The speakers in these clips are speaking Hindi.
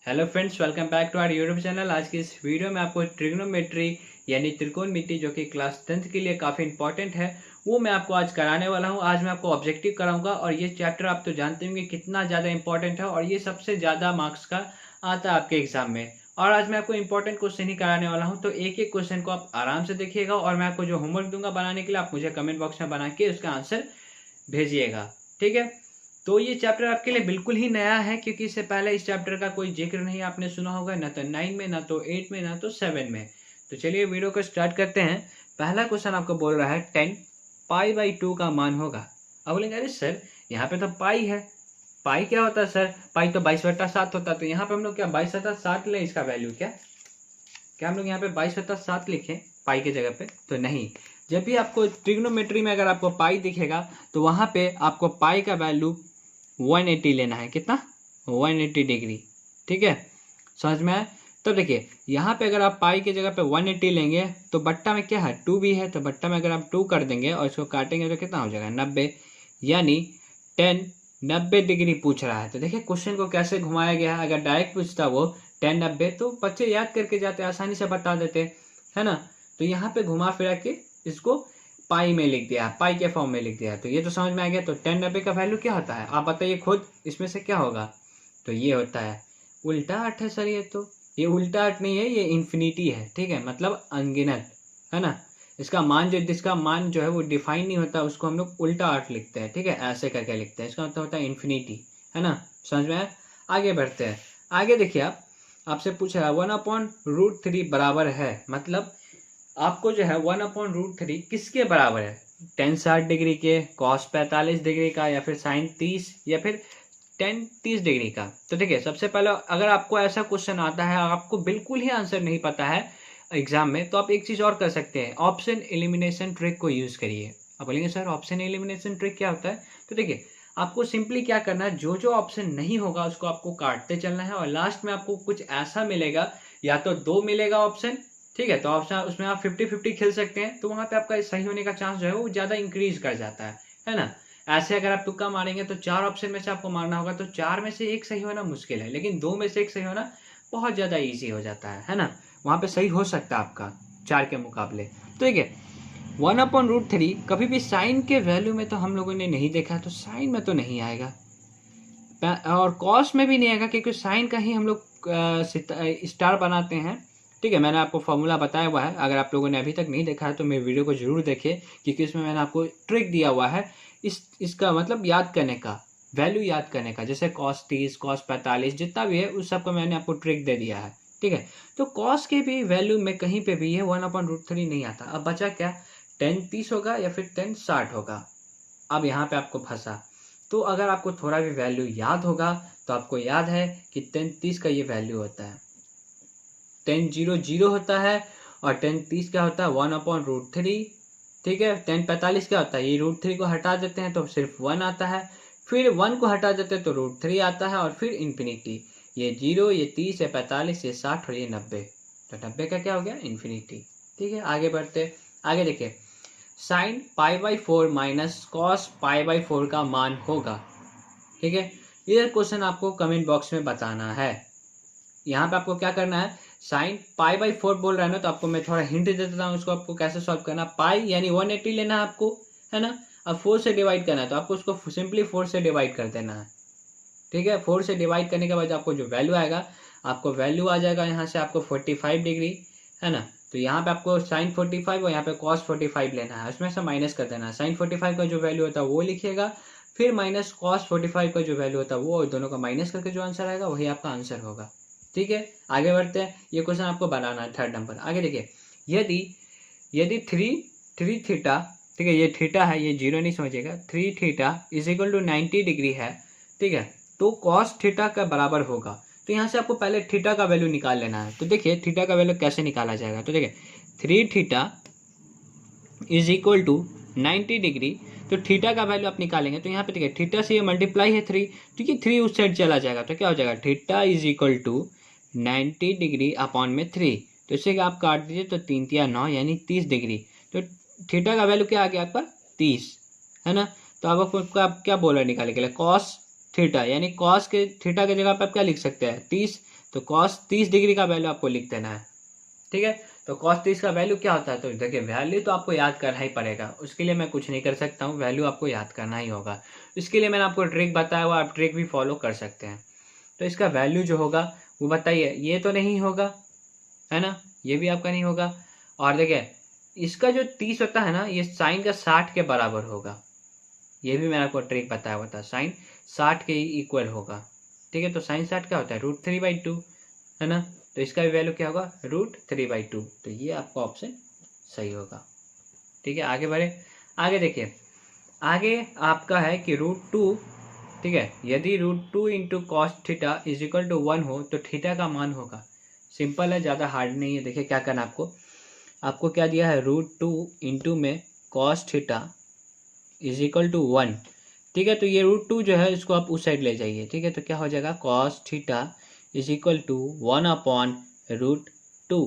Hello friends, welcome back to our YouTube channel. आज की इस वीडियो में आपको ट्रिग्नोमेट्री यानी त्रिकोणमिति जो कि क्लास 10th के लिए काफ़ी इंपॉर्टेंट है वो मैं आपको आज कराने वाला हूँ। आज मैं आपको ऑब्जेक्टिव कराऊंगा और ये चैप्टर आप तो जानते होंगे कितना ज़्यादा इंपॉर्टेंट है और ये सबसे ज़्यादा मार्क्स का आता है आपके एग्जाम में। और आज मैं आपको इंपॉर्टेंट क्वेश्चन ही कराने वाला हूँ, तो एक एक क्वेश्चन को आप आराम से देखिएगा और मैं आपको जो होमवर्क दूंगा बनाने के लिए आप मुझे कमेंट बॉक्स में बना के उसका आंसर भेजिएगा, ठीक है। तो ये चैप्टर आपके लिए बिल्कुल ही नया है क्योंकि इससे पहले इस चैप्टर का कोई जिक्र नहीं आपने सुना होगा, ना तो 9 में, ना तो 8 में, ना तो 7 में। तो चलिए वीडियो को स्टार्ट करते हैं। पहला क्वेश्चन आपको बोल रहा है 10 π/2 का मान होगा। अब बोलेंगे अरे सर यहाँ पे तो पाई है, पाई क्या होता है सर? पाई तो 22/7 होता है। तो यहाँ पे हम लोग क्या 22/7 लें इसका वैल्यू? क्या हम लोग यहाँ पे 22/7 लिखें पाई के जगह पे? तो नहीं। जब भी आपको ट्रिग्नोमेट्री में अगर आपको पाई दिखेगा तो वहां पे आपको पाई का वैल्यू 180 लेना है। कितना? 180 डिग्री, ठीक है। समझ में आया? तो देखिए यहाँ पे अगर आप पाई की जगह पे 180 लेंगे तो बट्टा में क्या है 2 भी है, तो बट्टा में अगर आप 2 कर देंगे और इसको काटेंगे तो कितना हो जाएगा 90, यानी 10 90 डिग्री पूछ रहा है। तो देखिए क्वेश्चन को कैसे घुमाया गया है। अगर डायरेक्ट पूछता वो 10 90 तो बच्चे याद करके जाते, आसानी से बता देते, है ना। तो यहाँ पे घुमा फिरा के इसको पाई में लिख दिया, पाई के फॉर्म में लिख दिया। तो ये तो समझ में आ गया। तो 10 90 का वैल्यू क्या होता है आप बताइए खुद, इसमें से क्या होगा? तो ये होता है उल्टा 8 है सर। ये उल्टा 8 नहीं है, ये इन्फिनिटी है, ठीक है, मतलब अनगिनत, है ना। इसका मान जिसका मान जो है वो डिफाइन नहीं होता उसको हम लोग उल्टा 8 लिखते हैं, ठीक है, ऐसे करके लिखते हैं। इसका मतलब होता है इन्फिनिटी, है ना। समझ में आया? आगे बढ़ते हैं। आगे देखिए आपसे पूछ रहा है 1/√3 बराबर है, मतलब आपको जो है 1/√3 किसके बराबर है? tan 60 डिग्री के, cos 45 डिग्री का, या फिर sin 30, या फिर tan 30 डिग्री का। तो देखिए सबसे पहले अगर आपको ऐसा क्वेश्चन आता है आपको बिल्कुल ही आंसर नहीं पता है एग्जाम में, तो आप एक चीज और कर सकते हैं, ऑप्शन एलिमिनेशन ट्रिक को यूज करिए। आप बोलेंगे सर ऑप्शन एलिमिनेशन ट्रिक क्या होता है? तो देखिए आपको सिंपली क्या करना है, जो जो ऑप्शन नहीं होगा उसको आपको काटते चलना है और लास्ट में आपको कुछ ऐसा मिलेगा, या तो 2 मिलेगा ऑप्शन, ठीक है, तो ऑप्शन उसमें आप 50-50 खेल सकते हैं, तो वहां पे आपका सही होने का चांस जो है वो ज्यादा इंक्रीज कर जाता है ना। ऐसे अगर आप तुक्का मारेंगे तो 4 ऑप्शन में से आपको मारना होगा, तो 4 में से एक सही होना मुश्किल है, लेकिन 2 में से एक सही होना बहुत ज्यादा इजी हो जाता है ना। वहां पे सही हो सकता है आपका 4 के मुकाबले। तो ठीक है, 1/√3 कभी भी साइन के वैल्यू में तो हम लोगों ने नहीं देखा, तो साइन में तो नहीं आएगा और कॉस में भी नहीं आएगा, क्योंकि साइन का ही हम लोग स्टार बनाते हैं, ठीक है। मैंने आपको फॉर्मूला बताया हुआ है, अगर आप लोगों ने अभी तक नहीं देखा है तो मेरे वीडियो को जरूर देखें, क्योंकि इसमें मैंने आपको ट्रिक दिया हुआ है इसका मतलब याद करने का, वैल्यू याद करने का। जैसे cos 30, cos 45 जितना भी है उस सबको मैंने आपको ट्रिक दे दिया है, ठीक है। तो cos के भी वैल्यू में कहीं पे भी ये 1/√3 नहीं आता। अब बचा क्या, tan 30 होगा या फिर tan 60 होगा। अब यहाँ पे आपको फंसा। तो अगर आपको थोड़ा भी वैल्यू याद होगा तो आपको याद है कि tan 30 का ये वैल्यू होता है, tan 0 होता है, और tan 30 क्या होता है 1/√3, ठीक है। tan 45 क्या होता है, ये √3 को हटा देते हैं तो सिर्फ 1 आता है, फिर 1 को हटा देते हैं तो √3 आता है, और फिर इन्फिनिटी। ये 0, ये 30, ये 45, ये 60 और ये 90। तो 90 का क्या हो गया, इन्फिनिटी, ठीक है। आगे बढ़ते, आगे देखिए sin π/4 माइनस cos π/4 का मान होगा, ठीक है। ये क्वेश्चन आपको कमेंट बॉक्स में बताना है। यहाँ पे आपको क्या करना है, sin π/4 बोल रहा है ना, तो आपको मैं थोड़ा हिंट दे देता हूँ उसको आपको कैसे सॉल्व करना। पाई यानी 180 लेना है आपको, है ना। अब 4 से डिवाइड करना है तो आपको उसको सिंपली 4 से डिवाइड कर देना है, ठीक है। 4 से डिवाइड करने के बाद आपको जो वैल्यू आएगा, आपको वैल्यू आ जाएगा यहाँ से आपको 45 डिग्री, है ना। तो यहाँ पे आपको sin 45 और यहाँ पे cos 45 लेना है, उसमें से माइनस कर देना है। sin 45 का जो वैल्यू होता है वो लिखिएगा, फिर माइनस cos 45 का जो वैल्यू होता है वो, दोनों का माइनस करके जो आंसर आएगा वही आपका आंसर होगा, ठीक है। आगे बढ़ते हैं, ये क्वेश्चन आपको बनाना है 3rd नंबर। आगे देखिए, यदि 3 थीटा, ठीक है, ये थीटा है, ये 0 नहीं समझिएगा, 3 थीटा = 90 डिग्री है, ठीक है, तो cos थीटा का बराबर होगा। तो यहाँ से आपको पहले थीटा का वैल्यू निकाल लेना है। तो देखिए थीटा का वैल्यू कैसे निकाला जाएगा, तो देखिए 3 थीटा = 90 डिग्री, तो थीटा का वैल्यू आप निकालेंगे तो यहाँ पे देखिए थीटा से ये मल्टीप्लाई है 3, तो ये 3 उस साइड चला जाएगा, तो क्या हो जाएगा थीटा = 90 डिग्री अपॉन में 3, तो इससे आप काट दीजिए तो 3 × 9 यानी 30 डिग्री। तो थीटा का वैल्यू क्या आ गया आपका 30, है ना। तो अब आपको क्या बोला निकालने के लिए, cos थीटा, यानी कॉस के थीटा की जगह पे आप क्या लिख सकते हैं 30, तो कॉस 30 डिग्री का वैल्यू आपको लिख देना है। ठीक है, तो कॉस 30 का वैल्यू क्या होता है, तो देखिए वैल्यू तो आपको याद करना ही पड़ेगा, उसके लिए मैं कुछ नहीं कर सकता हूँ, वैल्यू आपको याद करना ही होगा। इसके लिए मैंने आपको ट्रिक बताया हुआ, आप ट्रिक भी फॉलो कर सकते हैं। तो इसका वैल्यू जो होगा वो बताइए, ये तो नहीं होगा है ना, ये भी आपका नहीं होगा। और देखिए इसका जो 30 होता है ना, ये साइन का 60 के बराबर होगा, ये भी मैंने आपको ट्रिक बताया हुआ था, साइन 60 के इक्वल होगा। ठीक है, तो साइन 60 क्या होता है √3/2 है ना, तो इसका भी वैल्यू क्या होगा √3/2, तो ये आपका ऑप्शन सही होगा। ठीक है, आगे बढ़े, आगे देखिए, आगे आपका है कि √2, ठीक है, यदि √2 into cos theta is equal to 1 हो तो थीटा का मान होगा। सिंपल है, ज़्यादा हार्ड नहीं है। देखिए क्या करना आपको क्या दिया है, √2 इंटू में cos theta is equal to 1। ठीक है, तो ये √2 जो है इसको आप उस साइड ले जाइए। ठीक है, तो क्या हो जाएगा cos theta is equal to 1/√2।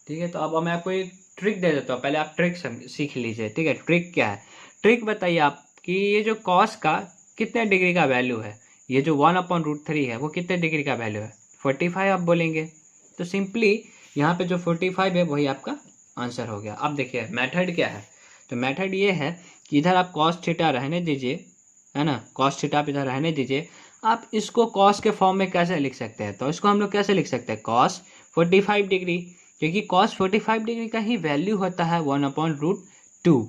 ठीक है, तो अब मैं आपको एक ट्रिक दे देता हूँ, पहले आप ट्रिक सीख लीजिए। ठीक है, ट्रिक क्या है, ट्रिक बताइए आप कि ये जो कॉस का कितने डिग्री का वैल्यू है, ये जो 1/√3 है वो कितने डिग्री का वैल्यू है 45 आप बोलेंगे, तो सिंपली यहाँ पे जो 45 है वही आपका आंसर हो गया। अब देखिए मेथड क्या है, तो मेथड ये है कि इधर आप कॉस थीटा रहने दीजिए, है ना, कॉस थीटा आप इधर रहने दीजिए। आप इसको कॉस के फॉर्म में कैसे लिख सकते हैं, तो इसको हम लोग कैसे लिख सकते हैं कॉस 45 डिग्री, क्योंकि कॉस 45 डिग्री का ही वैल्यू होता है 1/√2।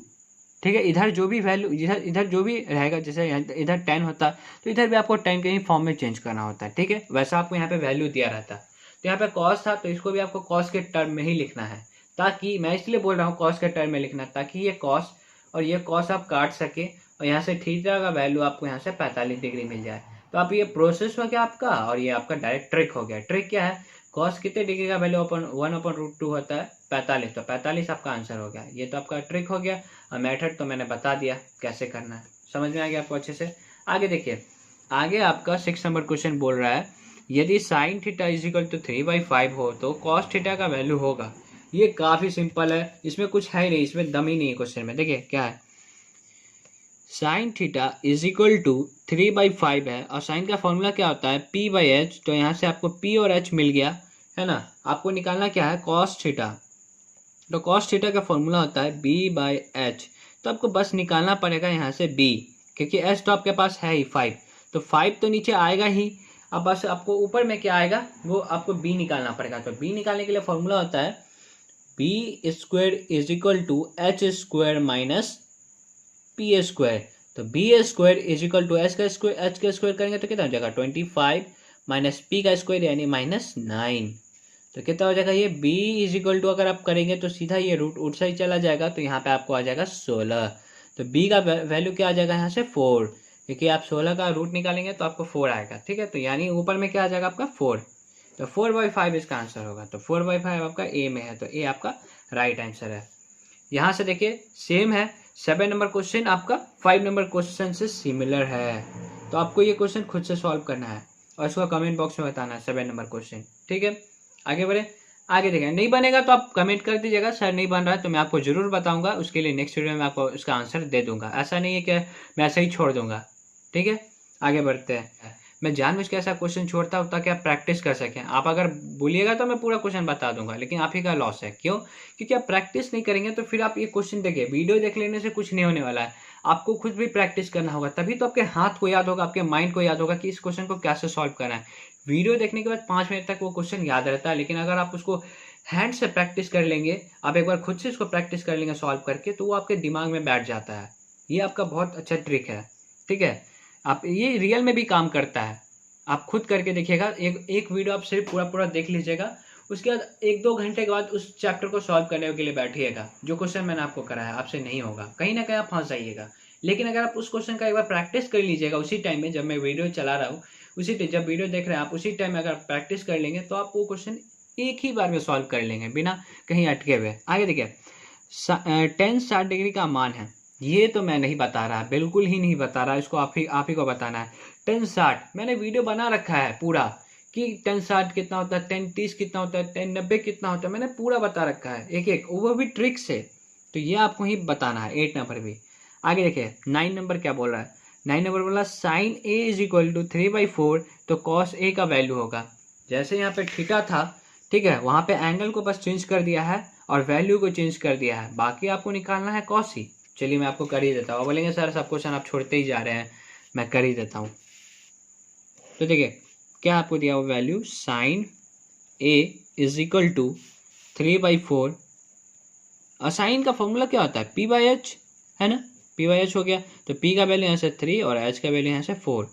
ठीक है, इधर जो भी वैल्यू इधर जो भी रहेगा, जैसे इधर 10 होता है तो इधर भी आपको 10 के ही फॉर्म में चेंज करना होता है। ठीक है, वैसा आपको यहाँ पे वैल्यू दिया रहता है, तो यहाँ पे कॉस था तो इसको भी आपको कॉस के टर्म में ही लिखना है, ताकि मैं इसलिए बोल रहा हूँ कॉस के टर्म में लिखना, ताकि ये कॉस और ये कॉस आप काट सके और यहाँ से थीटा का वैल्यू आपको यहाँ से 45 डिग्री मिल जाए। तो आप ये प्रोसेस हो गया आपका, और ये आपका डायरेक्ट ट्रिक हो गया। ट्रिक क्या है, कॉस कितने डिग्री का वैल्यू 1/√2 होता है 45, तो 45 आपका आंसर हो गया। ये तो आपका ट्रिक हो गया, और मेथड तो मैंने बता दिया कैसे करना है, समझ में आ गया आपको अच्छे से। आगे देखिए, आगे आपका 6 नंबर क्वेश्चन बोल रहा है यदि sine theta is equal to 3/5 हो तो कॉस थीटा का वैल्यू होगा। ये काफी सिंपल है, इसमें कुछ है ही नहीं, इसमें दम ही नहीं है क्वेश्चन में। देखिए क्या है, sine theta is equal to 3/5 है, और साइन का फॉर्मूला क्या होता है P/H, तो यहाँ से आपको P और H मिल गया है ना। आपको निकालना क्या है कॉस थीटा, तो कॉस थीटा का फॉर्मूला होता है B/H, तो आपको बस निकालना पड़ेगा यहाँ से B, क्योंकि H तो आपके पास है ही 5, तो 5 तो नीचे आएगा ही। अब बस आपको ऊपर में क्या आएगा वो आपको B निकालना पड़ेगा, तो B निकालने के लिए फॉर्मूला होता है B² is equal to H² minus P², तो B² is equal to H का स्क्वायर करेंगे तो कितना हो जाएगा 25 माइनस P का स्क्वायर यानी -9, तो कितना हो जाएगा ये B इज इक्वल टू, अगर आप करेंगे तो सीधा ये रूट उठ से ही चला जाएगा, तो यहाँ पे आपको आ जाएगा 16, तो B का वैल्यू क्या आ जाएगा यहाँ से 4, क्योंकि आप 16 का रूट निकालेंगे तो आपको 4 आएगा। ठीक है, तो यानी ऊपर में क्या आ जाएगा आपका 4, तो 4/5 इसका आंसर होगा, तो 4/5 आपका ए में है, तो ए आपका राइट आंसर है। यहाँ से देखिए सेम है, 7 नंबर क्वेश्चन आपका 5 नंबर क्वेश्चन से सिमिलर है, तो आपको ये क्वेश्चन खुद से सॉल्व करना है और इसको कमेंट बॉक्स में बताना है 7 नंबर क्वेश्चन। ठीक है, आगे बढ़े, आगे देखें, नहीं बनेगा तो आप कमेंट कर दीजिएगा सर नहीं बन रहा है, तो मैं आपको जरूर बताऊंगा, उसके लिए नेक्स्ट वीडियो में आपको इसका आंसर दे दूंगा, ऐसा नहीं है कि मैं ऐसे ही छोड़ दूंगा। ठीक है, आगे बढ़ते हैं, मैं जानबूझ के ऐसा क्वेश्चन छोड़ता हूँ ताकि आप प्रैक्टिस कर सकें। आप अगर बोलिएगा तो मैं पूरा क्वेश्चन बता दूंगा, लेकिन आप ही का लॉस है, क्यों, क्योंकि आप प्रैक्टिस नहीं करेंगे तो फिर आप ये क्वेश्चन देखिए, वीडियो देख लेने से कुछ नहीं होने वाला है, आपको खुद भी प्रैक्टिस करना होगा, तभी तो आपके हाथ को याद होगा, आपके माइंड को याद होगा कि इस क्वेश्चन को कैसे सॉल्व करना है। वीडियो देखने के बाद 5 मिनट तक वो क्वेश्चन याद रहता है, लेकिन अगर आप उसको हैंड से प्रैक्टिस कर लेंगे, आप एक बार खुद से इसको प्रैक्टिस कर लेंगे सॉल्व करके, तो वो आपके दिमाग में बैठ जाता है। ये आपका बहुत अच्छा ट्रिक है। ठीक है, आप ये रियल में भी काम करता है, आप खुद करके देखिएगा, एक वीडियो आप सिर्फ पूरा देख लीजिएगा, उसके बाद 1-2 घंटे के बाद उस चैप्टर को सॉल्व करने के लिए बैठिएगा, जो क्वेश्चन मैंने आपको कराया आपसे नहीं होगा, कहीं ना कहीं आप फंस जाइएगा। लेकिन अगर आप उस क्वेश्चन का एक बार प्रैक्टिस कर लीजिएगा उसी टाइम में, जब मैं वीडियो चला रहा हूँ उसी जब वीडियो देख रहे हैं आप उसी टाइम में अगर प्रैक्टिस कर लेंगे तो आप वो क्वेश्चन एक ही बार में सॉल्व कर लेंगे बिना कहीं अटके हुए। आगे देखिए, 10-60 डिग्री का मान है, ये तो मैं नहीं बता रहा, बिल्कुल ही नहीं बता रहा, इसको आप ही को बताना है। 10-60 मैंने वीडियो बना रखा है पूरा, कि 10-60 कितना होता है, 10-30 कितना होता है, 10-90 कितना होता है, मैंने पूरा बता रखा है एक एक, वो भी ट्रिक से, तो ये आपको ही बताना है 8 नंबर भी। आगे देखिए 9 नंबर क्या बोल रहा है, 9 नंबर बोला sine A is equal to 3/4, तो कॉस ए का वैल्यू होगा, जैसे यहाँ पे थीटा था, ठीक है, वहाँ पे एंगल को बस चेंज कर दिया है और वैल्यू को चेंज कर दिया है, बाकी आपको निकालना है कॉस ही। चलिए मैं आपको कर ही देता हूँ। बोलेंगे सर सब क्वेश्चन आप छोड़ते ही जा रहे हैं, मैं कर ही देता हूँ। तो देखिए क्या आपको दिया हुआ value, sine A is equal to 3/4, और साइन का फॉर्मूला क्या होता है, p/h, है ना, p/h हो गया, तो p का वैल्यू यहाँ से 3 और h का वैल्यू यहाँ से 4,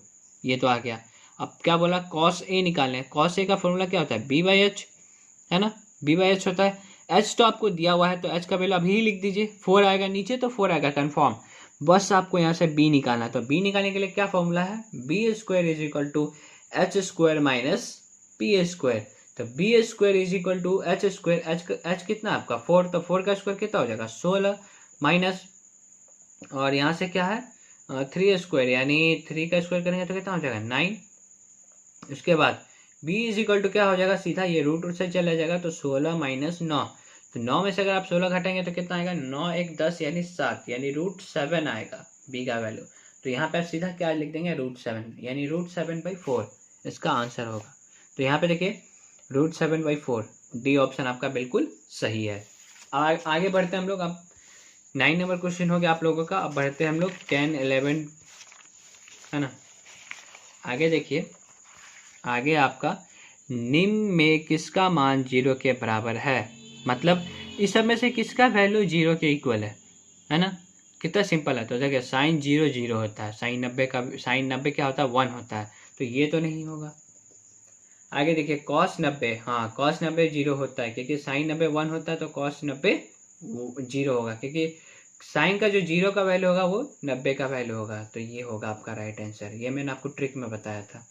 ये तो आ गया। अब क्या बोला, cos a निकालने, cos a का फॉर्मूला क्या होता है, b/h, है ना, b/h होता है। h तो आपको दिया हुआ है तो h का वैल्यू अभी ही लिख दीजिए, 4 आएगा नीचे तो 4 आएगा कन्फर्म, बस आपको यहाँ से b निकालना है। तो b निकालने के लिए क्या फॉर्मूला है, b² is equal to h² minus p², तो b² is equal to h², h कितना है आपका 4, तो 4 का स्क्वायर कितना हो जाएगा 16, माइनस, और यहाँ से क्या है 3² यानी 3 का स्क्वायर करेंगे तो कितना हो जाएगा 9। उसके बाद b इज इक्वल टू क्या हो जाएगा, सीधा ये रूट से चला जाएगा, तो 16 माइनस 9, तो 9 में से अगर आप 16 घटाएंगे तो कितना आएगा 9 1 10 यानी 7, यानी √7 आएगा b का वैल्यू। तो यहाँ पे आप सीधा क्या लिख देंगे √7, यानी √7/4 इसका आंसर होगा। तो यहाँ पे देखिए √7/4, डी ऑप्शन आपका बिल्कुल सही है। आगे बढ़ते हैं हम लोग। अब 9 नंबर क्वेश्चन हो गया आप लोगों का। अब बढ़ते हैं हम लोग 10 11, है ना। आगे देखिए, आगे आपका निम्न में किसका मान 0 के बराबर है, मतलब इस सब में से किसका वैल्यू 0 के इक्वल है ना। कितना सिंपल है। तो देखिए साइन 0 0 होता है, साइन 90 क्या होता है 1 होता है, तो ये तो नहीं होगा। आगे देखिए कॉस 90, हाँ कॉस 90 0 होता है, क्योंकि साइन 90 1 होता है, तो कॉस 90 0 होगा, क्योंकि साइन का जो 0 का वैल्यू होगा वो 90 का वैल्यू होगा, तो ये होगा आपका राइट आंसर। ये मैंने आपको ट्रिक में बताया था।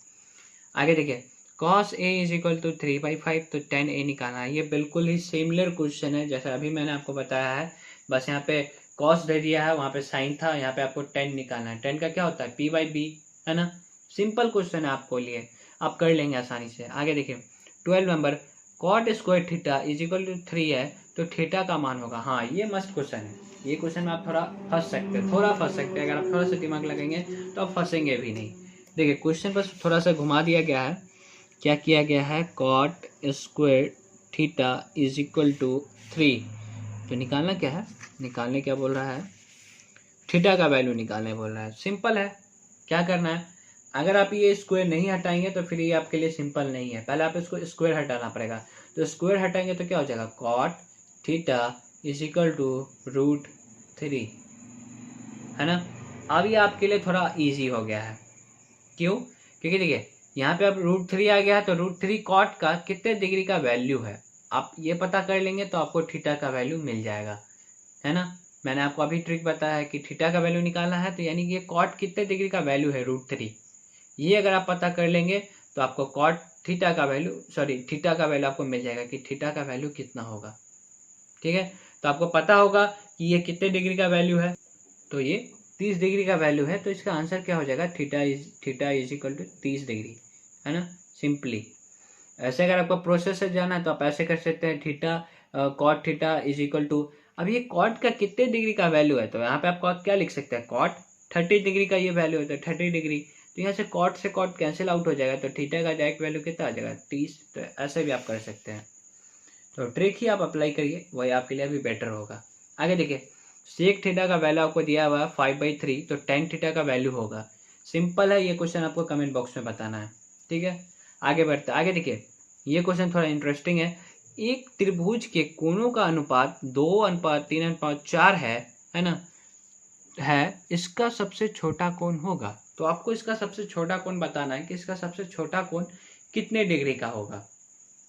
आगे देखिए cos a is equal to 3/5, तो tan a निकालना है। ये बिल्कुल ही सिमिलर क्वेश्चन है जैसा अभी मैंने आपको बताया है, बस यहाँ पे cos दे दिया है, वहाँ पे sin था, यहाँ पे आपको tan निकालना है। tan का क्या होता है p/b, है ना। सिंपल क्वेश्चन है आपको लिए, आप कर लेंगे आसानी से। आगे देखिए 12 number cot² theta is equal to 3 है, तो थीटा का मान होगा। हाँ ये मस्त क्वेश्चन है, ये क्वेश्चन में आप थोड़ा फंस सकते हैं, अगर आप थोड़ा सा दिमाग लगाएंगे तो आप फंसेंगे भी नहीं। देखिए क्वेश्चन बस थोड़ा सा घुमा दिया गया है। क्या किया गया है, cot² theta is equal to 3, तो निकालना क्या है, निकालने क्या बोल रहा है, थीटा का वैल्यू निकालने बोल रहा है। सिंपल है, क्या करना है, अगर आप ये स्क्वायर नहीं हटाएंगे तो फिर ये आपके लिए सिंपल नहीं है, पहले आप इसको स्क्वायर हटाना पड़ेगा। तो स्क्वायर हटाएंगे तो क्या हो जाएगा, cot theta is equal to √3, है ना। अब ये आपके लिए थोड़ा इजी हो गया है, क्यों, क्योंकि देखिए यहाँ पे अब √3 आ गया है, तो √3 कॉट का कितने डिग्री का वैल्यू है, आप ये पता कर लेंगे तो आपको थीटा का वैल्यू मिल जाएगा, है ना। मैंने आपको अभी ट्रिक बताया है कि थीटा का वैल्यू निकालना है, तो यानी कि ये कॉट कितने डिग्री का वैल्यू है √3, ये अगर आप पता कर लेंगे तो आपको कॉट थीटा का वैल्यू थीटा का वैल्यू आपको मिल जाएगा कि थीटा का वैल्यू कितना होगा। ठीक है, तो आपको पता होगा कि ये कितने डिग्री का वैल्यू है, तो ये 30 डिग्री का वैल्यू है, तो इसका आंसर क्या हो जाएगा, theta is equal to 30 degree, है ना। सिंपली ऐसे अगर आपको प्रोसेस से जाना है तो आप ऐसे कर सकते हैं, cot theta is equal to, अब ये कॉट का कितने डिग्री का वैल्यू है, तो यहाँ पे आप क्या लिख सकते हैं, कॉट 30 डिग्री का ये वैल्यू है, तो 30 डिग्री, तो यहाँ से कॉट कैंसिल आउट हो जाएगा, तो थीटा का डायरेक्ट वैल्यू कितना आ जाएगा 30, तो ऐसे भी आप कर सकते हैं। तो ट्रिक ही आप अप्लाई करिए, वही आपके लिए अभी बेटर होगा। आगे देखिए सेक थीटा का वैल्यू आपको दिया हुआ है 5/3, तो tan थीटा का वैल्यू होगा। सिंपल है, ये क्वेश्चन आपको कमेंट बॉक्स में बताना है। ठीक है, आगे बढ़ते आगे देखिए ये क्वेश्चन थोड़ा इंटरेस्टिंग है। एक त्रिभुज के कोणों का अनुपात 2:3:4 है ना, है, इसका सबसे छोटा कोण होगा। तो आपको इसका सबसे छोटा कोण बताना है कि इसका सबसे छोटा कोण कितने डिग्री का होगा,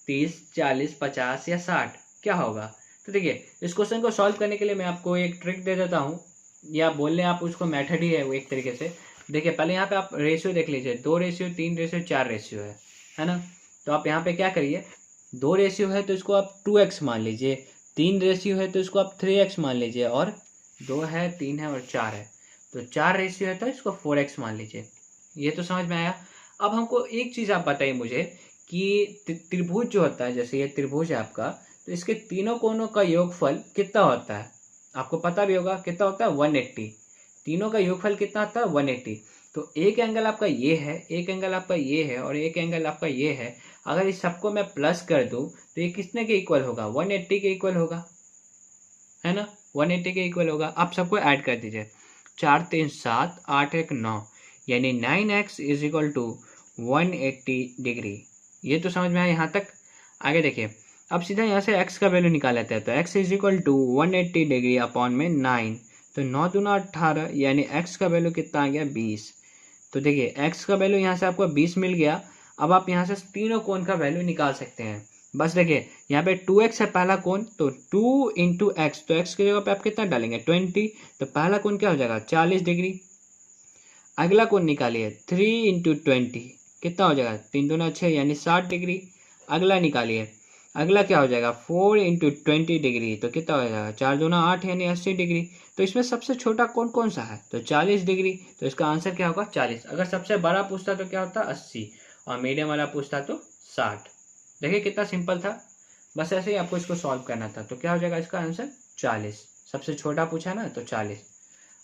30, 40, 50 या 60 क्या होगा। तो देखिए इस क्वेश्चन को सॉल्व करने के लिए मैं आपको एक ट्रिक दे देता हूँ, या बोल लें आप उसको मेथड ही है वो एक तरीके से। देखिए पहले यहाँ पे आप रेशियो देख लीजिए, 2:3:4 है ना। तो आप यहाँ पे क्या करिए, 2 रेशियो है तो इसको आप 2x मान लीजिए, 3 रेशियो है तो इसको आप 3x मान लीजिए, और 2 है 3 है और 4 है तो 4 रेशियो है तो इसको 4x मान लीजिए। ये तो समझ में आया। अब हमको एक चीज़ आप बताइए मुझे कि त्रिभुज जो होता है, जैसे ये त्रिभुज है आपका, तो इसके तीनों कोणों का योगफल कितना होता है, आपको पता भी होगा कितना होता है 180, तीनों का योगफल कितना होता है 180। तो एक एंगल आपका ये है, एक एंगल आपका ये है और एक एंगल आपका ये है। अगर इस सबको मैं प्लस कर दूं तो ये कितने के इक्वल होगा? 180 के इक्वल होगा, है ना? 180 के इक्वल होगा। आप सबको ऐड कर दीजिए, 4 3 7 8 1 9, यानी 9x is equal to 180 degree. ये तो समझ में आया यहाँ तक। आगे देखिए, अब सीधा यहाँ से x का वैल्यू निकाल लेते हैं। तो x is equal to 180 degree upon में 9, तो 9 दूना 18, यानी x का वैल्यू कितना आ गया? 20। तो देखिए x का वैल्यू यहाँ से आपको 20 मिल गया। अब आप यहाँ से तीनों कोण का वैल्यू निकाल सकते हैं। बस देखिए यहाँ पे 2x है पहला कोण, तो 2 इंटू एक्स, तो x की जगह पे आप कितना डालेंगे? 20। तो पहला कोण क्या हो जाएगा? 40 डिग्री। अगला कोण निकालिए, 3 इंटू 20, कितना हो जाएगा? 3 दूना 6, यानी 60 डिग्री। अगला निकालिए, अगला क्या हो जाएगा? 4 इंटू 20 डिग्री, तो कितना हो जाएगा? 4 दूना 8, यानी 80 डिग्री। तो इसमें सबसे छोटा कोण कौन सा है? तो 40 डिग्री। तो इसका आंसर क्या होगा? 40। अगर सबसे बड़ा पूछता तो क्या होता? 80, और मीडियम वाला पूछता तो 60। देखिए कितना सिंपल था, बस ऐसे ही आपको इसको सॉल्व करना था। तो क्या हो जाएगा इसका आंसर? 40। सबसे छोटा पूछा ना, तो 40।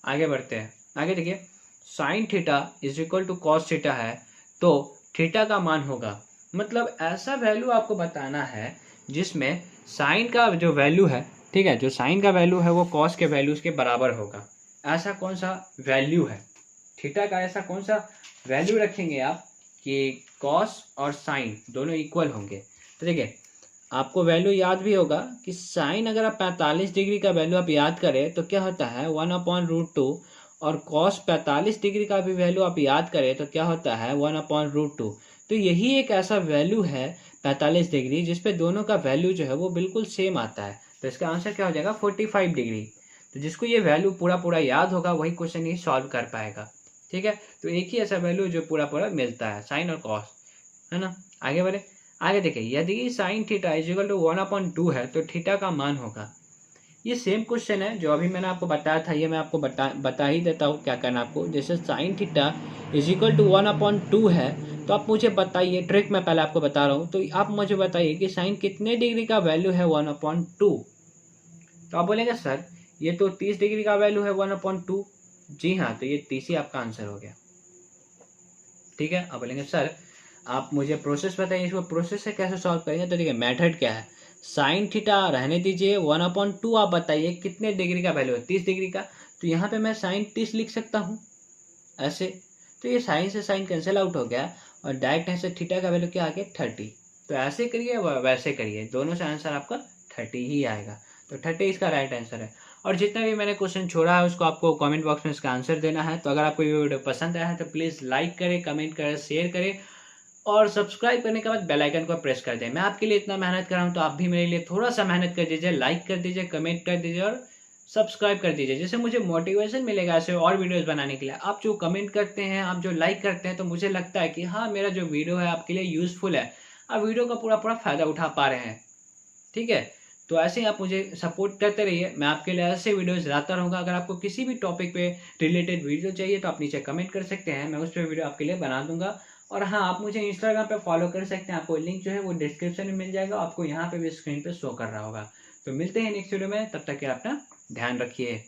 आगे बढ़ते हैं। आगे देखिए, sine theta is equal to cos theta है, तो थीटा का मान होगा, मतलब ऐसा वैल्यू आपको बताना है जिसमें साइन का जो वैल्यू है, ठीक है, जो साइन का वैल्यू है वो कॉस के वैल्यूज के बराबर होगा। ऐसा कौन सा वैल्यू है थीटा का? ऐसा कौन सा वैल्यू रखेंगे आप कि कॉस और साइन दोनों इक्वल होंगे? तो देखिए आपको वैल्यू याद भी होगा कि साइन अगर आप 45 डिग्री का वैल्यू आप याद करें तो क्या होता है? 1/√2। और कॉस 45 डिग्री का भी वैल्यू आप याद करें तो क्या होता है? 1/√2। तो यही एक ऐसा वैल्यू है 45 डिग्री जिसपे दोनों का वैल्यू जो है वो बिल्कुल सेम आता है। तो इसका आंसर क्या हो जाएगा? 45 डिग्री। तो जिसको ये वैल्यू पूरा पूरा याद होगा वही क्वेश्चन ही सॉल्व कर पाएगा। ठीक है, तो एक ही ऐसा वैल्यू जो पूरा पूरा मिलता है, साइन और कॉस, है ना? आगे बढ़े। आगे देखिए, यदि sine theta is equal to 1/2 है तो थीटा का मान होगा। ये सेम क्वेश्चन है जो अभी मैंने आपको बताया था, ये मैं आपको बता ही देता हूँ क्या करना आपको। जैसे sine theta is equal to 1/2 है, तो आप मुझे बताइए, ट्रिक मैं पहले आपको बता रहा हूँ, तो आप मुझे बताइए कि साइन कितने डिग्री का वैल्यू है 1/2? तो आप बोलेंगे सर ये तो 30 डिग्री का वैल्यू है 1/2। जी हाँ, तो ये 30 ही आपका आंसर हो गया। ठीक है, आप बोलेंगे सर आप मुझे प्रोसेस बताइए, इसको प्रोसेस से कैसे सॉल्व करेंगे? तो देखिए मेथड क्या है, साइन थीटा रहने दीजिए, 1/2 आप बताइए कितने डिग्री का वैल्यू है? 30 डिग्री का। तो यहाँ पे मैं साइन 30 लिख सकता हूँ ऐसे। तो ये साइन से साइन कैंसिल आउट हो गया और डायरेक्ट ऐसे थीटा का वैल्यू क्या आ गया? 30। तो ऐसे करिए वैसे करिए, दोनों से आंसर आपका 30 ही आएगा। तो 30 इसका राइट आंसर है। और जितना भी मैंने क्वेश्चन छोड़ा है उसको आपको कमेंट बॉक्स में इसका आंसर देना है। तो अगर आपको ये वीडियो पसंद आया है तो प्लीज़ लाइक करें, कमेंट करें, शेयर करें और सब्सक्राइब करने के बाद बेल आइकन को प्रेस कर दें। मैं आपके लिए इतना मेहनत कर रहा हूँ तो आप भी मेरे लिए थोड़ा सा मेहनत कर दीजिए, लाइक कर दीजिए, कमेंट कर दीजिए और सब्सक्राइब कर दीजिए, जिससे मुझे मोटिवेशन मिलेगा ऐसे और वीडियोस बनाने के लिए। आप जो कमेंट करते हैं, आप जो लाइक करते हैं, तो मुझे लगता है कि हाँ मेरा जो वीडियो है आपके लिए यूजफुल है, आप वीडियो का पूरा पूरा फायदा उठा पा रहे हैं। ठीक है, तो ऐसे ही आप मुझे सपोर्ट करते रहिए, मैं आपके लिए ऐसे वीडियोस लाता रहूँगा। अगर आपको किसी भी टॉपिक पे रिलेटेड वीडियो चाहिए तो आप नीचे कमेंट कर सकते हैं, मैं उस पर वीडियो आपके लिए बना दूंगा। और हाँ, आप मुझे इंस्टाग्राम पे फॉलो कर सकते हैं, आपको लिंक जो है वो डिस्क्रिप्शन में मिल जाएगा, आपको यहाँ पे भी स्क्रीन पे शो कर रहा होगा। तो मिलते हैं नेक्स्ट वीडियो में, तब तक के अपना ध्यान रखिए।